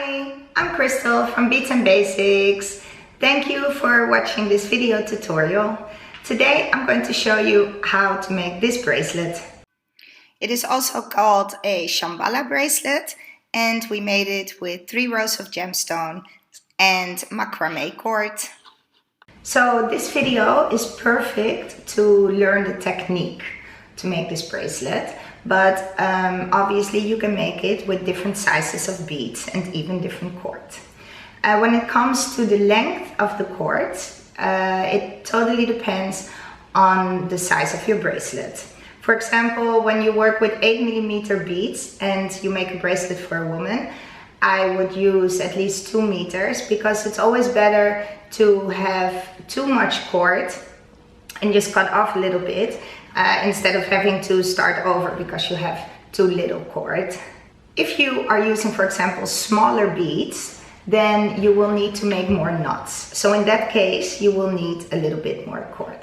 Hi, I'm Crystal from Beats and Basics. Thank you for watching this video tutorial. Today I'm going to show you how to make this bracelet. It is also called a Shamballa bracelet, and we made it with 3 rows of gemstone and macramé cord. So this video is perfect to learn the technique to make this bracelet, but obviously you can make it with different sizes of beads and even different cord. When it comes to the length of the cord, it totally depends on the size of your bracelet. For example, when you work with 8mm beads and you make a bracelet for a woman, I would use at least 2 meters, because it's always better to have too much cord and just cut off a little bit instead of having to start over because you have too little cord. If you are using, for example, smaller beads, then you will need to make more knots. So in that case, you will need a little bit more cord.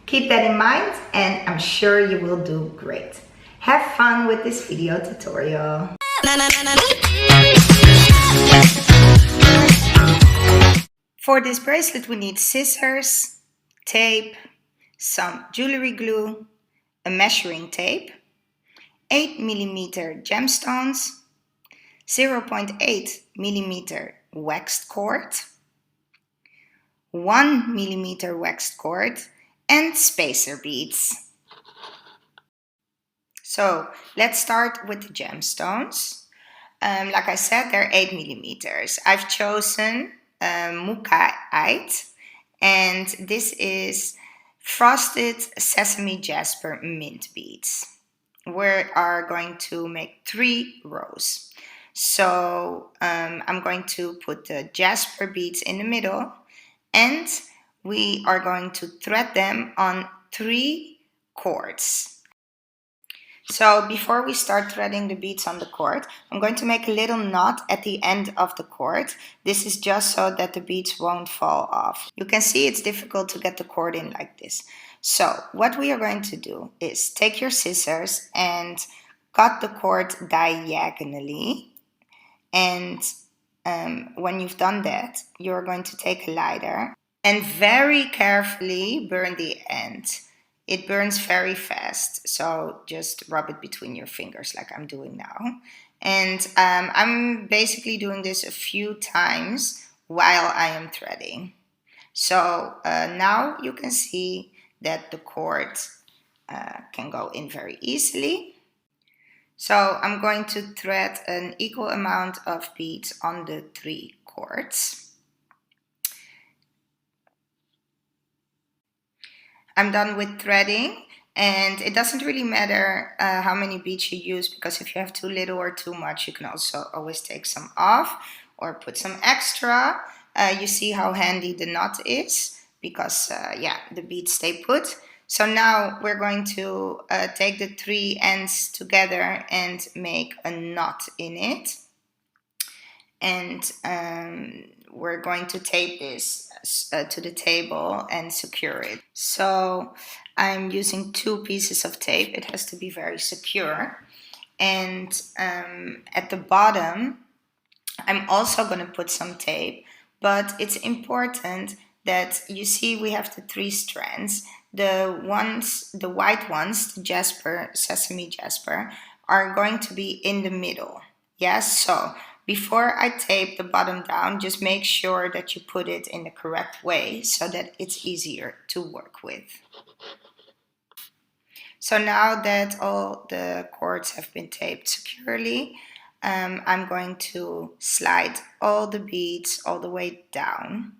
Keep that in mind and I'm sure you will do great. Have fun with this video tutorial. For this bracelet we need scissors, tape, some jewelry glue, a measuring tape, 8mm gemstones, 0.8mm waxed cord, 1mm waxed cord, and spacer beads. So let's start with the gemstones. Like I said, they're 8mm. I've chosen Macramé, and this is frosted sesame jasper mint beads. We are going to make 3 rows. So I'm going to put the jasper beads in the middle, and we are going to thread them on 3 cords. So before we start threading the beads on the cord, I'm going to make a little knot at the end of the cord. This is just so that the beads won't fall off. You can see it's difficult to get the cord in like this. So what we are going to do is take your scissors and cut the cord diagonally. And when you've done that, you're going to take a lighter and very carefully burn the end. It burns very fast, so just rub it between your fingers like I'm doing now. And I'm basically doing this a few times while I am threading. So now you can see that the cord can go in very easily. So I'm going to thread an equal amount of beads on the 3 cords. I'm done with threading, and it doesn't really matter how many beads you use, because if you have too little or too much, you can also always take some off or put some extra. You see how handy the knot is, because yeah, the beads stay put. So now we're going to take the 3 ends together and make a knot in it. And we're going to tape this to the table and secure it. So I'm using 2 pieces of tape. It has to be very secure. And at the bottom, I'm also going to put some tape, but it's important that you see we have the 3 strands. The white ones, the jasper, sesame jasper, are going to be in the middle. Yes, so before I tape the bottom down, just make sure that you put it in the correct way so that it's easier to work with. So now that all the cords have been taped securely, I'm going to slide all the beads all the way down.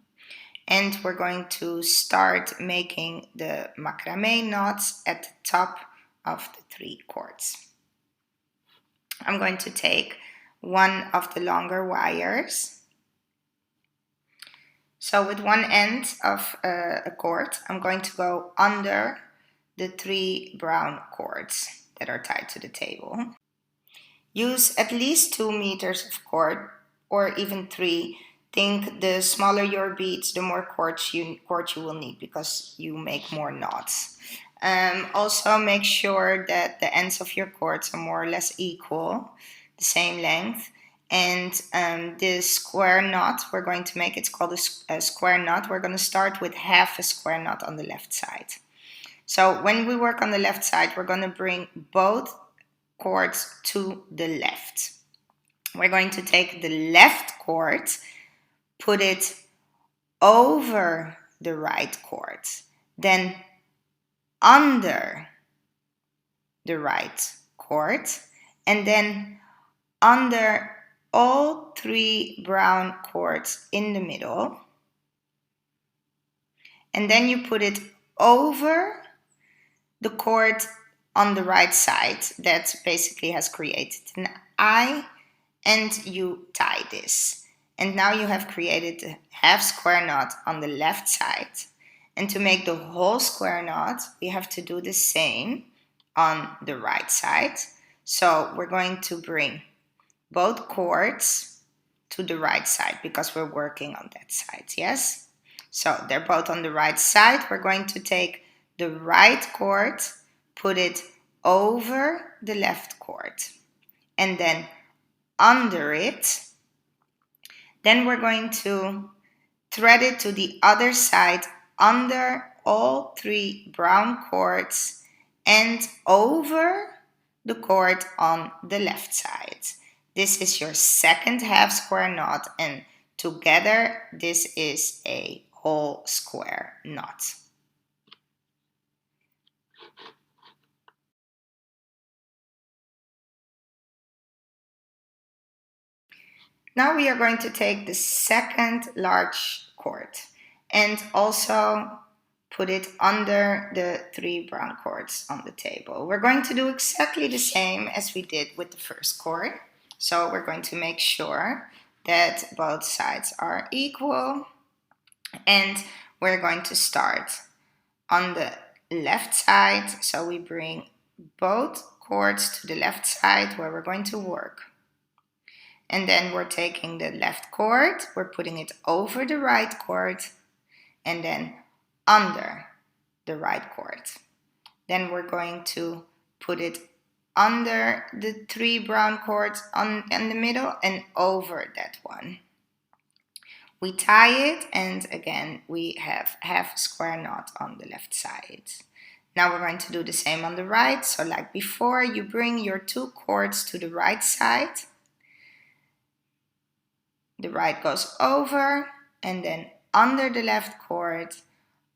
And we're going to start making the macramé knots at the top of the 3 cords. I'm going to take one of the longer wires. So with one end of a cord, I'm going to go under the 3 brown cords that are tied to the table. Use at least 2 meters of cord, or even 3. Think the smaller your beads, the more cord you will need, because you make more knots. Also make sure that the ends of your cords are more or less equal, the same length, And this square knot we're going to make, it's called a square knot. We're going to start with half a square knot on the left side. So when we work on the left side, we're going to bring both cords to the left. We're going to take the left cord, put it over the right cord, then under the right cord, and then under all 3 brown cords in the middle. And then you put it over the cord on the right side that basically has created an eye, and you tie this. And now you have created a half square knot on the left side. And to make the whole square knot, we have to do the same on the right side. So we're going to bring both cords to the right side because we're working on that side, yes? So they're both on the right side. We're going to take the right cord, put it over the left cord, and then under it. Then we're going to thread it to the other side under all 3 brown cords and over the cord on the left side. This is your second half square knot, and together this is a whole square knot. Now we are going to take the second large cord and also put it under the 3 brown cords on the table. We're going to do exactly the same as we did with the first cord. So we're going to make sure that both sides are equal, and we're going to start on the left side. So we bring both cords to the left side where we're going to work. And then we're taking the left cord, we're putting it over the right cord, and then under the right cord. Then we're going to put it under the 3 brown cords in the middle and over that one. We tie it, and again we have half a square knot on the left side. Now we're going to do the same on the right. So like before, you bring your 2 cords to the right side. The right goes over, and then under the left cord,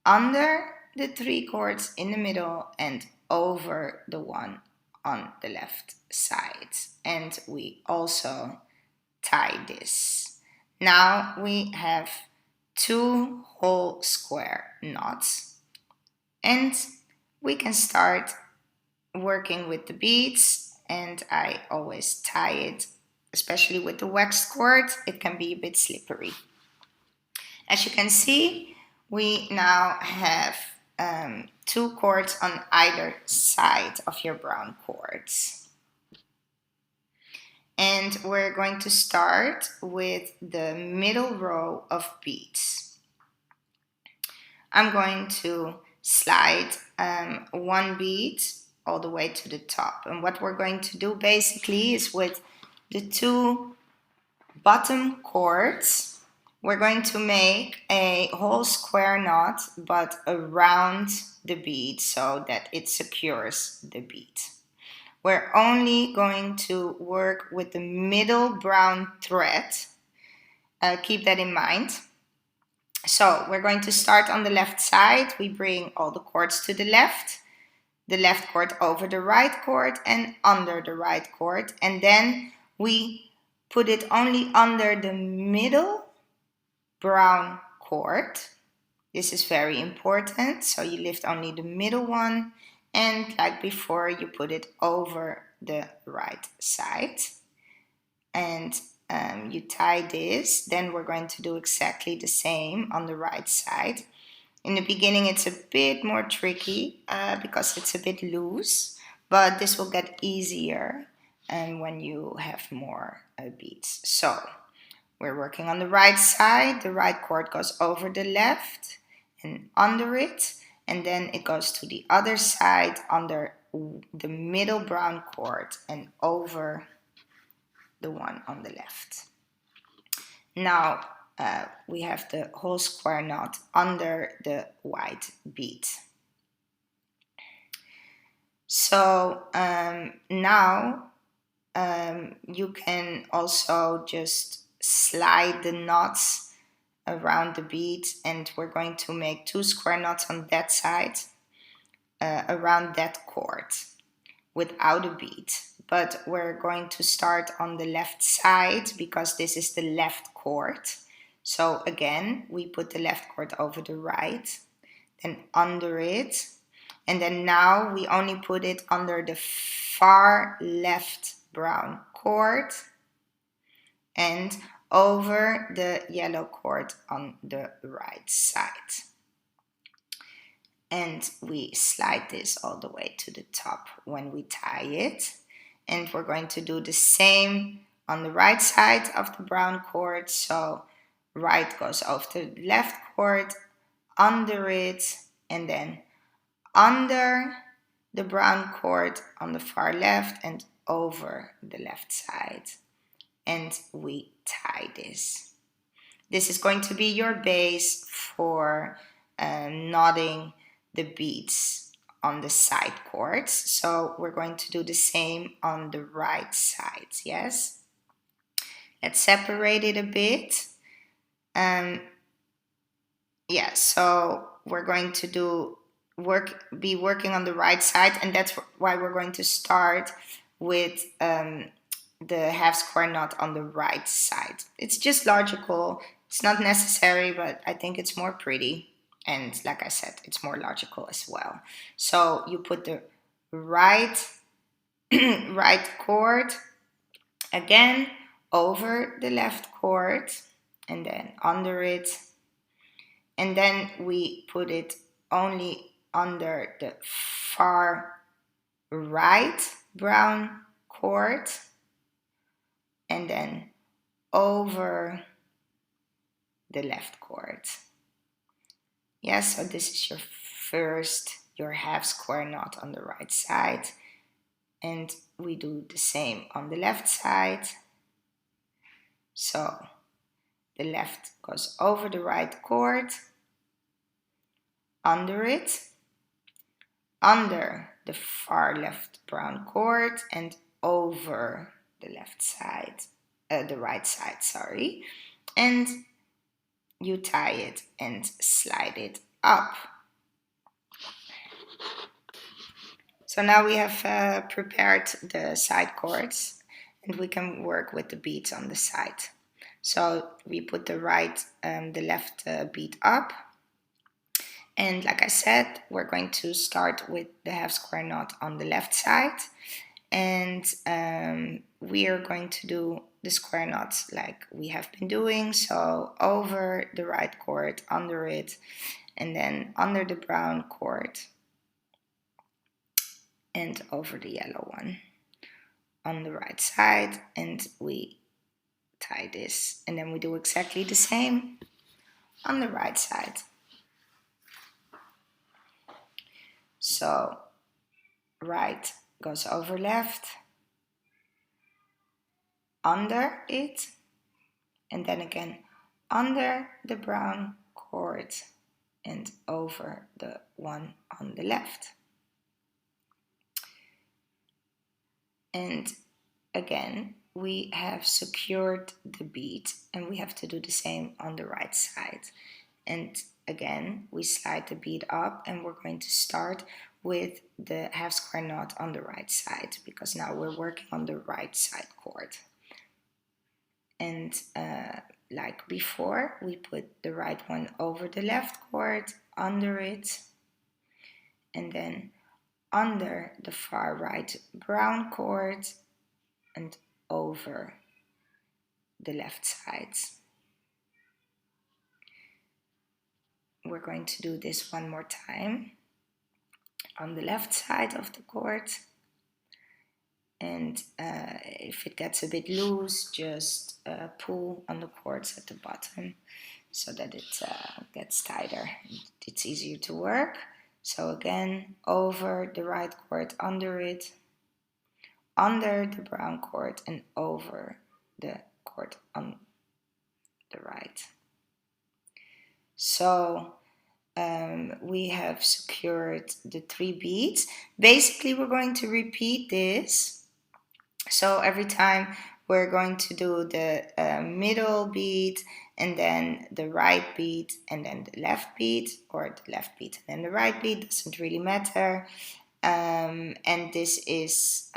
under the 3 cords in the middle, and over the one on the left side. And we also tie this. Now we have 2 whole square knots, and we can start working with the beads. And I always tie it, especially with the waxed cord, it can be a bit slippery. As you can see, we now have 2 cords on either side of your brown cords. And we're going to start with the middle row of beads. I'm going to slide 1 bead all the way to the top. And what we're going to do basically is with the 2 bottom cords, we're going to make a whole square knot but around the bead so that it secures the bead. We're only going to work with the middle brown thread. Keep that in mind. So we're going to start on the left side. We bring all the cords to the left cord over the right cord and under the right cord, and then we put it only under the middle brown cord. This is very important. So you lift only the middle one, and like before, you put it over the right side. And you tie this. Then we're going to do exactly the same on the right side. In the beginning, it's a bit more tricky because it's a bit loose, but this will get easier when you have more beads. So we're working on the right side. The right cord goes over the left and under it, and then it goes to the other side under the middle brown cord and over the one on the left. Now we have the whole square knot under the white bead. So now you can also just slide the knots around the bead, and we're going to make 2 square knots on that side around that cord without a bead. But we're going to start on the left side because this is the left cord. So again, we put the left cord over the right, then under it, and then now we only put it under the far left brown cord and over the yellow cord on the right side. And we slide this all the way to the top when we tie it. And we're going to do the same on the right side of the brown cord. So right goes over the left cord, under it, and then under the brown cord on the far left and over the left side. And we tie this. This is going to be your base for knotting the beads on the side cords. So we're going to do the same on the right side, yes? Let's separate it a bit. Yeah, so we're going to be working on the right side, and that's why we're going to start with the half square knot on the right side. It's just logical. It's not necessary, but I think it's more pretty. And like I said, it's more logical as well. So you put the right cord again over the left cord and then under it. And then we put it only under the far right brown cord and then over the left cord. Yes, so this is your half square knot on the right side. And we do the same on the left side. So the left goes over the right cord, under it, under the far left brown cord, and over the left side, the right side, sorry. And you tie it and slide it up. So now we have prepared the side cords, and we can work with the beads on the side. So we put the left bead up. And like I said, we're going to start with the half square knot on the left side. And we are going to do the square knots like we have been doing. So over the right cord, under it, and then under the brown cord and over the yellow one on the right side. And we tie this, and then we do exactly the same on the right side. So right goes over left, under it, and then again under the brown cord and over the one on the left. And again, we have secured the bead, and we have to do the same on the right side. And again, we slide the bead up, and we're going to start with the half square knot on the right side, because now we're working on the right side cord. And like before, we put the right one over the left cord, under it, and then under the far right brown cord and over the left side. We're going to do this one more time on the left side of the cord. And if it gets a bit loose, just pull on the cords at the bottom so that it gets tighter. It's easier to work. So again, over the right cord, under it, under the brown cord, and over the cord on the right. So we have secured the 3 beads. Basically, we're going to repeat this. So every time we're going to do the middle bead, and then the right bead, and then the left bead, or the left bead and then the right bead, doesn't really matter. And this is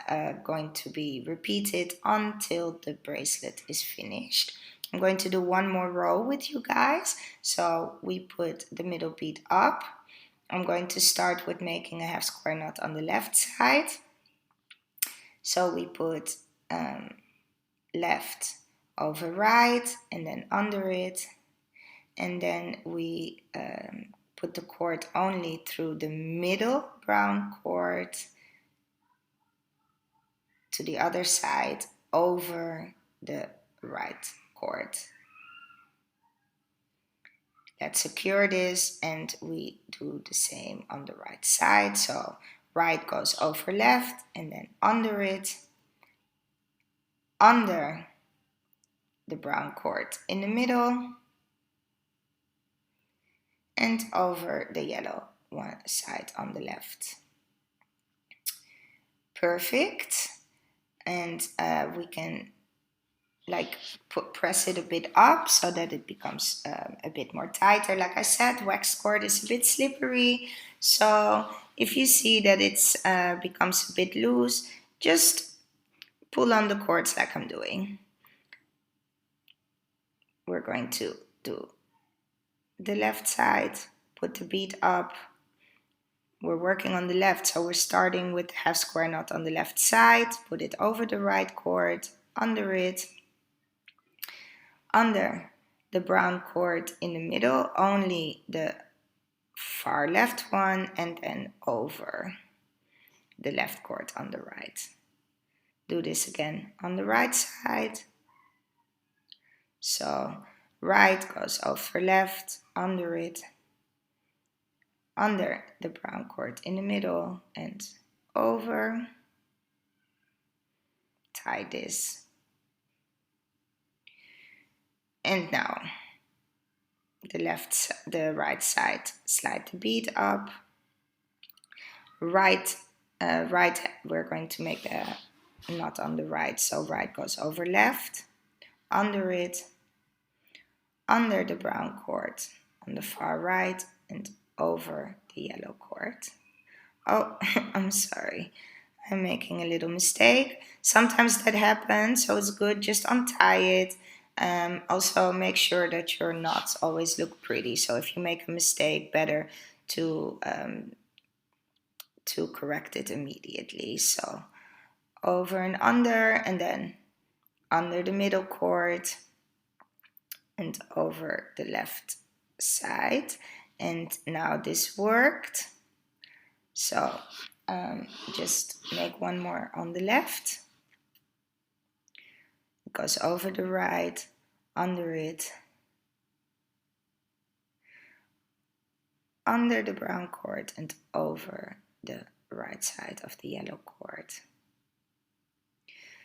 going to be repeated until the bracelet is finished. I'm going to do one more row with you guys. So we put the middle bead up. I'm going to start with making a half square knot on the left side. So we put left over right and then under it, and then we put the cord only through the middle brown cord to the other side over the right cord. Let's secure this, and we do the same on the right side. So right goes over left and then under it, under the brown cord in the middle, and over the yellow one side on the left. Perfect. And we can press it a bit up so that it becomes a bit more tighter. Like I said, wax cord is a bit slippery, so if you see that it's becomes a bit loose, just pull on the cords like I'm doing. We're going to do the left side, put the bead up. We're working on the left, so we're starting with the half square knot on the left side, put it over the right cord, under it, under the brown cord in the middle, only the far left one, and then over the left cord on the right. Do this again on the right side. So right goes over left, under it, under the brown cord in the middle, and over. Tie this. And now the right side, slide the bead up. Right, we're going to make a knot on the right, so right goes over left, under it, under the brown cord on the far right, and over the yellow cord. Oh, I'm sorry, I'm making a little mistake. Sometimes that happens, so it's good, just untie it. Also make sure that your knots always look pretty, so if you make a mistake, better to correct it immediately. So over and under, and then under the middle cord and over the left side. And now this worked. So just make one more on the left. It goes over the right, under it, under the brown cord, and over the right side of the yellow cord.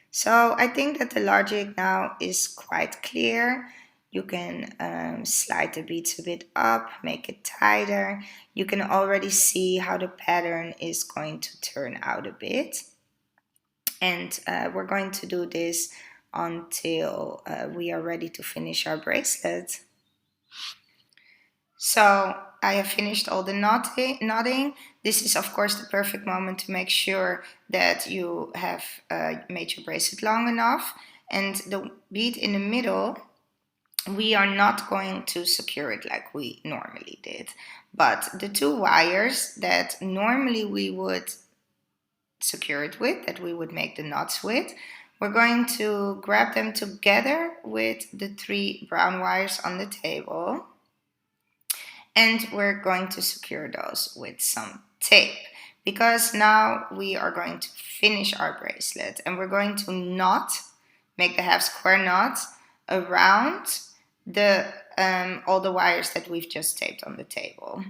So I think that the logic now is quite clear. You can slide the beads a bit up, make it tighter. You can already see how the pattern is going to turn out a bit. And we're going to do this until we are ready to finish our bracelet. So I have finished all the knotting. This is of course the perfect moment to make sure that you have made your bracelet long enough. And the bead in the middle, we are not going to secure it like we normally did. But the 2 wires that normally we would secure it with, that we would make the knots with, we're going to grab them together with the 3 brown wires on the table. And we're going to secure those with some tape, because now we are going to finish our bracelet, and we're going to make the half square knot around the all the wires that we've just taped on the table.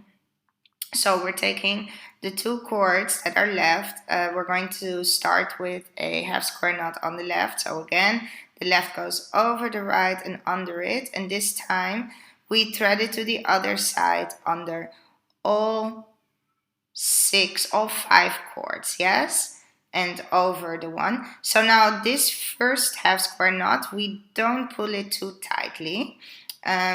So we're taking the 2 cords that are left. We're going to start with a half square knot on the left. So again, the left goes over the right and under it, and this time we thread it to the other side under all five cords, yes, and over the one. So now this first half square knot, we don't pull it too tightly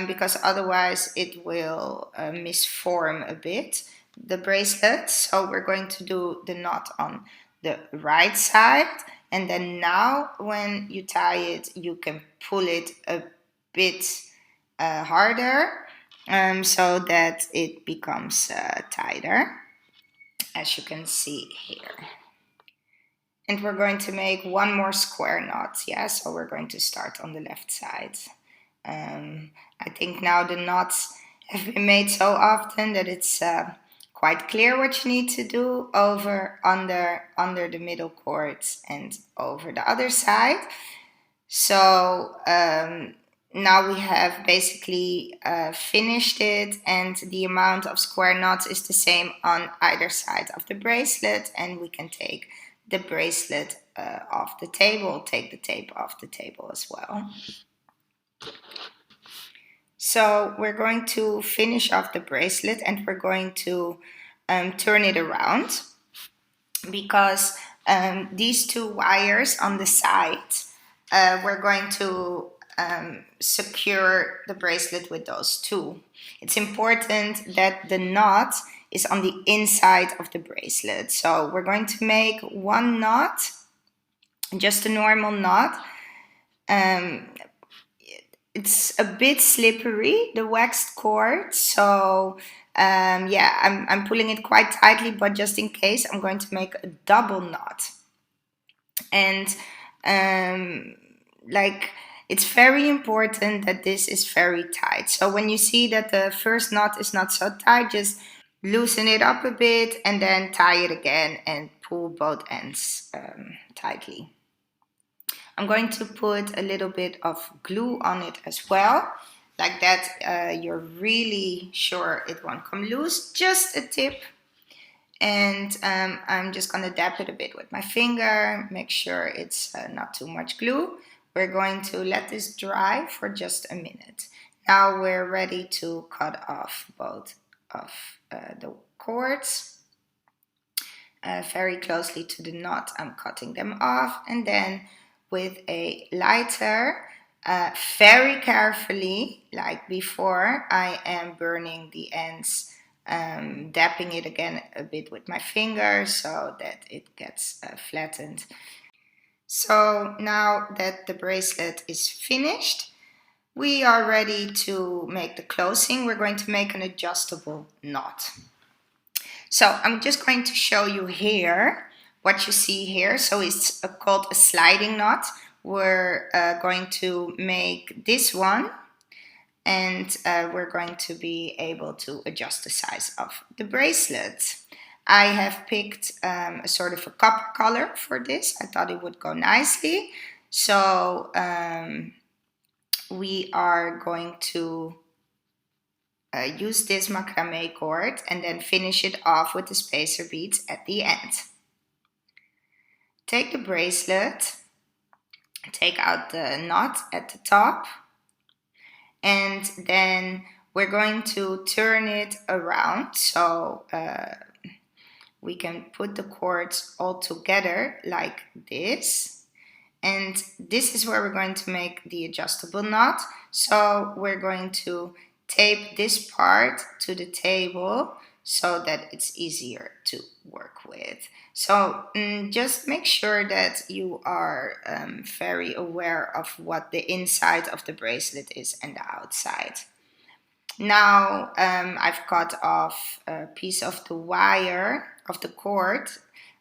because otherwise it will misform a bit the bracelet. So we're going to do the knot on the right side, and then now when you tie it, you can pull it a bit harder so that it becomes tighter, as you can see here. And we're going to make one more square knot, yeah, so we're going to start on the left side. I think now the knots have been made so often that it's quite clear what you need to do: over, under the middle cords and over the other side. So now we have basically finished it, and the amount of square knots is the same on either side of the bracelet, and we can take the bracelet off the table, take the tape off the table as well. So we're going to finish off the bracelet, and we're going to turn it around, because these two wires on the side, we're going to secure the bracelet with those two. It's important that the knot is on the inside of the bracelet. So we're going to make one knot, just a normal knot. It's a bit slippery, the waxed cord, so yeah, I'm pulling it quite tightly, but just in case, I'm going to make a double knot. And it's very important that this is very tight. So when you see that the first knot is not so tight, just loosen it up a bit and then tie it again and pull both ends tightly. I'm going to put a little bit of glue on it as well. Like that, you're really sure it won't come loose. Just a tip. And I'm just going to dab it a bit with my finger. Make sure it's not too much glue. We're going to let this dry for just a minute. Now we're ready to cut off both of the cords. Very closely to the knot, I'm cutting them off. And then with a lighter, very carefully, like before, I am burning the ends, dabbing it again a bit with my finger so that it gets flattened. So now that the bracelet is finished, we are ready to make the closing. We're going to make an adjustable knot. So I'm just going to show you here what you see here. So it's called a sliding knot. We're going to make this one, and we're going to be able to adjust the size of the bracelet. I have picked a sort of a copper color for this. I thought it would go nicely. So we are going to use this macramé cord and then finish it off with the spacer beads at the end. Take the bracelet, take out the knot at the top, and then we're going to turn it around so we can put the cords all together like this. And this is where we're going to make the adjustable knot. So we're going to tape this part to the table so that it's easier to work with. So just make sure that you are very aware of what the inside of the bracelet is and the outside. Now I've cut off a piece of the wire of the cord,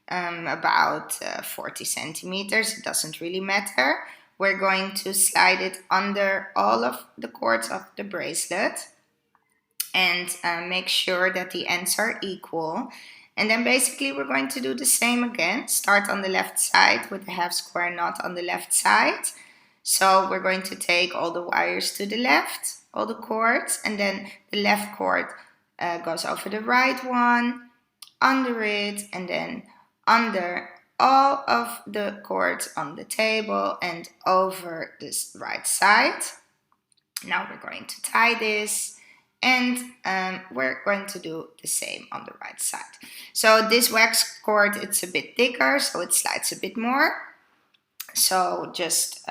about 40 centimeters. It doesn't really matter. We're going to slide it under all of the cords of the bracelet and make sure that the ends are equal. And then basically we're going to do the same again. Start on the left side with a half square knot on the left side. So we're going to take all the wires to the left, all the cords, and then the left cord goes over the right one, under it, and then under all of the cords on the table and over this right side. Now we're going to tie this, and we're going to do the same on the right side. So this wax cord, it's a bit thicker, so it slides a bit more. So just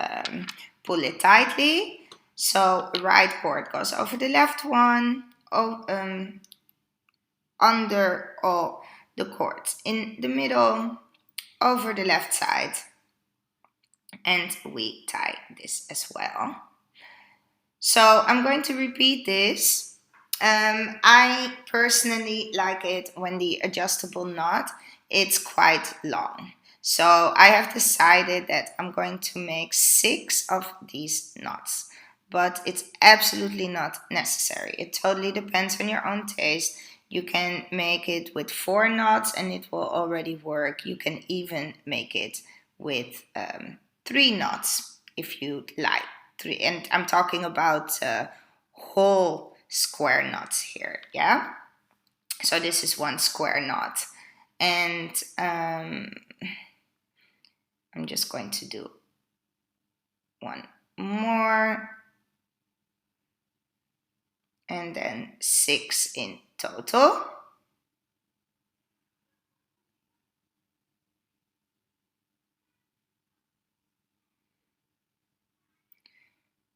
pull it tightly. So the right cord goes over the left one, under all the cords in the middle, over the left side, and we tie this as well. So I'm going to repeat this. I personally like it when the adjustable knot, it's quite long. So I have decided that I'm going to make 6 of these knots, but it's absolutely not necessary. It totally depends on your own taste. You can make it with 4 knots and it will already work. You can even make it with 3 knots if you like. 3, and I'm talking about whole square knots here, yeah? So this is 1 square knot, and I'm just going to do 1 more, and then 6 in total.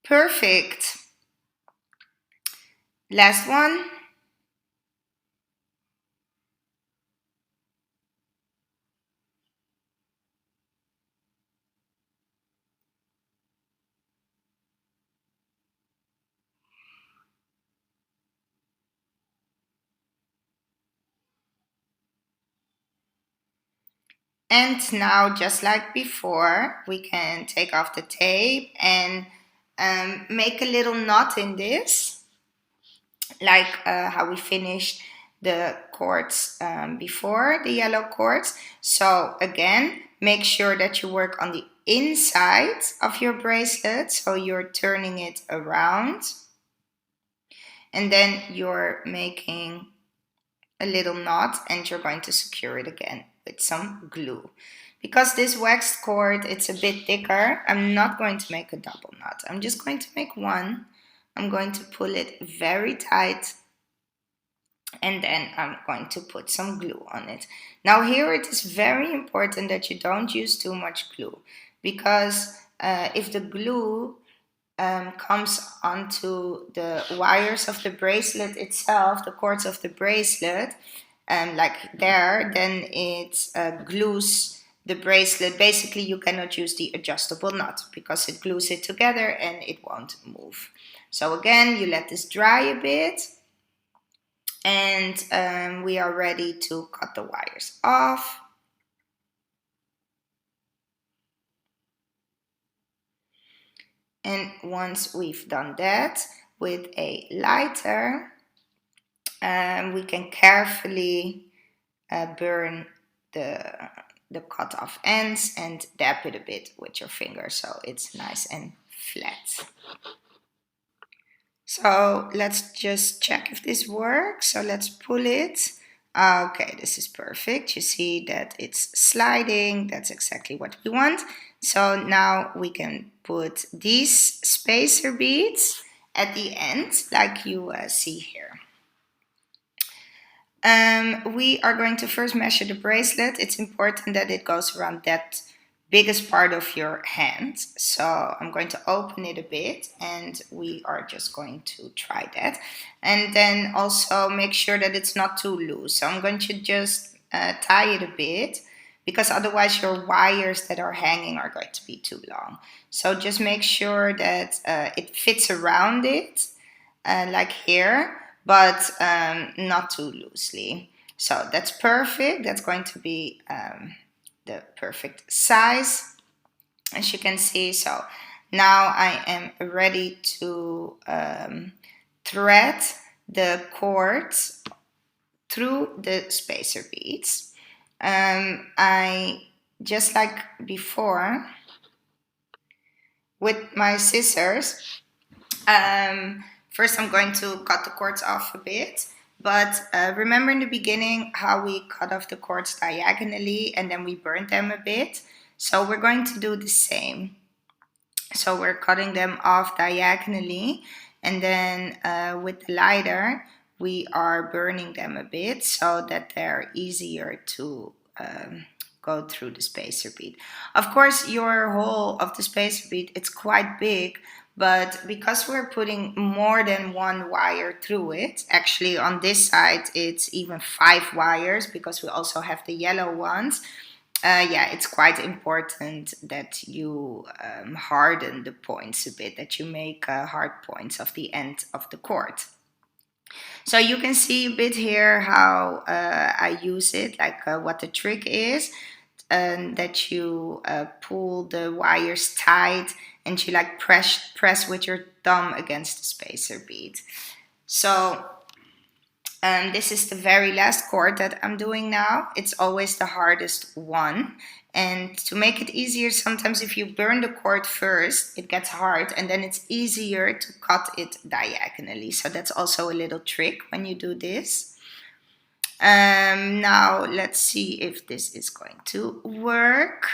Perfect. Last one. And now, just like before, we can take off the tape and make a little knot in this, like how we finished the cords before, the yellow cords. So again, make sure that you work on the inside of your bracelet, so you're turning it around, and then you're making a little knot, and you're going to secure it again with some glue. Because this waxed cord, it's a bit thicker, I'm not going to make a double knot. I'm just going to make one. I'm going to pull it very tight, and then I'm going to put some glue on it. Now here it is very important that you don't use too much glue, because if the glue comes onto the wires of the bracelet itself, the cords of the bracelet, like there, then it glues the bracelet. Basically, you cannot use the adjustable knot because it glues it together and it won't move. So again, you let this dry a bit, and we are ready to cut the wires off. And once we've done that, with a lighter, we can carefully burn the cut off ends and dab it a bit with your finger so it's nice and flat. So let's just check if this works. So let's pull it. Okay, this is perfect. You see that it's sliding. That's exactly what we want. So now we can put these spacer beads at the end, like you see here. We are going to first measure the bracelet. It's important that it goes around that biggest part of your hand. So I'm going to open it a bit, and we are just going to try that. And then also make sure that it's not too loose. So I'm going to just tie it a bit, because otherwise your wires that are hanging are going to be too long. So just make sure that it fits around it, like here, but not too loosely. So that's perfect. That's going to be the perfect size, as you can see. So now I am ready to thread the cords through the spacer beads. I, just like before, with my scissors, first I'm going to cut the cords off a bit, But remember in the beginning how we cut off the cords diagonally and then we burned them a bit? So we're going to do the same. So we're cutting them off diagonally, and then with the lighter we are burning them a bit so that they're easier to go through the spacer bead. Of course, your hole of the spacer bead, it's quite big, but because we're putting more than one wire through it, actually on this side it's even 5 wires because we also have the yellow ones. Yeah, it's quite important that you harden the points a bit, that you make hard points of the end of the cord. So you can see a bit here how I use it, like what the trick is, that you pull the wires tight and you like press with your thumb against the spacer bead. So this is the very last cord that I'm doing now. It's always the hardest one. And to make it easier, sometimes if you burn the cord first, it gets hard and then it's easier to cut it diagonally. So that's also a little trick when you do this. Now let's see if this is going to work.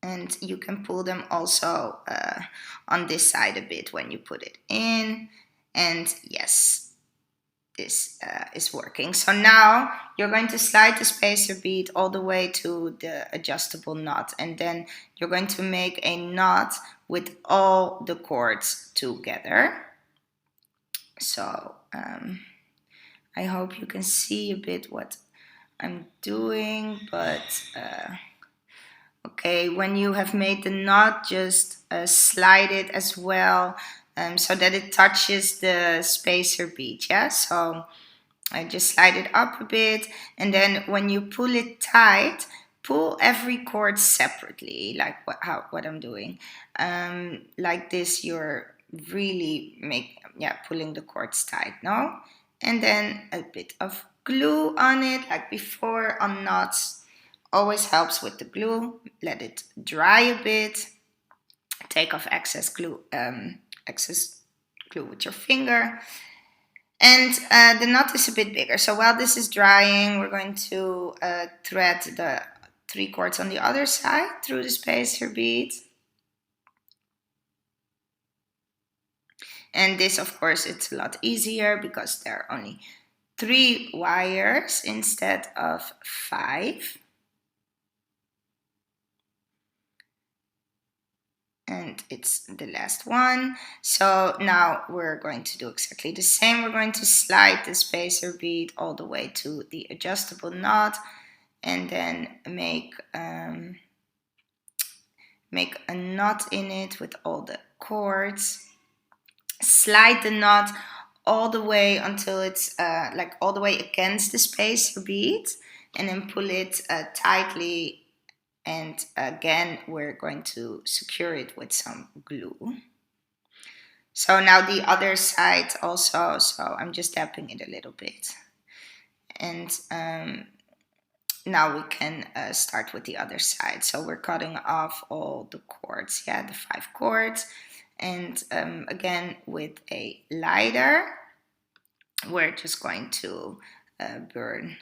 And you can pull them also on this side a bit when you put it in. And yes, this is working. So now you're going to slide the spacer bead all the way to the adjustable knot. And then you're going to make a knot with all the cords together. So I hope you can see a bit what I'm doing, but okay, when you have made the knot, just slide it as well so that it touches the spacer bead, yeah? So I just slide it up a bit, and then when you pull it tight, pull every cord separately, like what I'm doing. Like this, you're really pulling the cords tight, no? And then a bit of glue on it, like before on knots. Always helps with the glue. Let it dry a bit. Take off excess glue with your finger. And the knot is a bit bigger. So while this is drying, we're going to thread the 3 cords on the other side through the spacer bead. And this, of course, it's a lot easier because there are only 3 wires instead of 5. And it's the last one. So now we're going to do exactly the same. We're going to slide the spacer bead all the way to the adjustable knot and then make a knot in it with all the cords. Slide the knot all the way until it's like all the way against the spacer bead, and then pull it tightly. And again, we're going to secure it with some glue. So now the other side also, so I'm just tapping it a little bit. And now we can start with the other side. So we're cutting off all the cords, yeah, the 5 cords. And again, with a lighter, we're just going to burn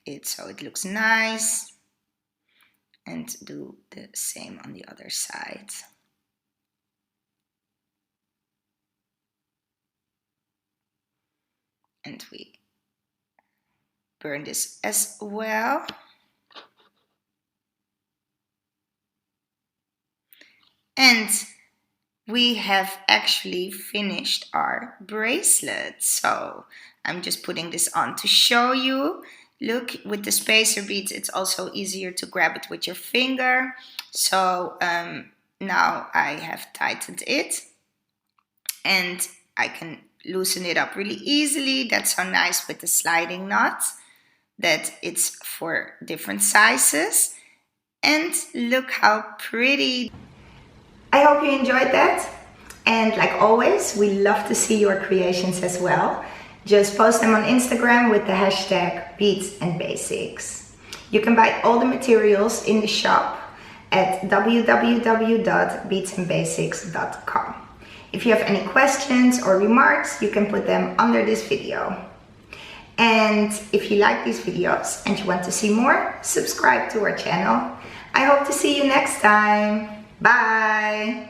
it so it looks nice. And do the same on the other side. And we burn this as well. And we have actually finished our bracelet. So I'm just putting this on to show you. Look, with the spacer beads, it's also easier to grab it with your finger. So now I have tightened it and I can loosen it up really easily. That's so nice with the sliding knot, that it's for different sizes. And look how pretty. I hope you enjoyed that. And like always, we love to see your creations as well. Just post them on Instagram with the hashtag Beads and Basics. You can buy all the materials in the shop. at www.beadsandbasics.com. If you have any questions or remarks, you can put them under this video. And if you like these videos and you want to see more, subscribe to our channel. I hope to see you next time. Bye!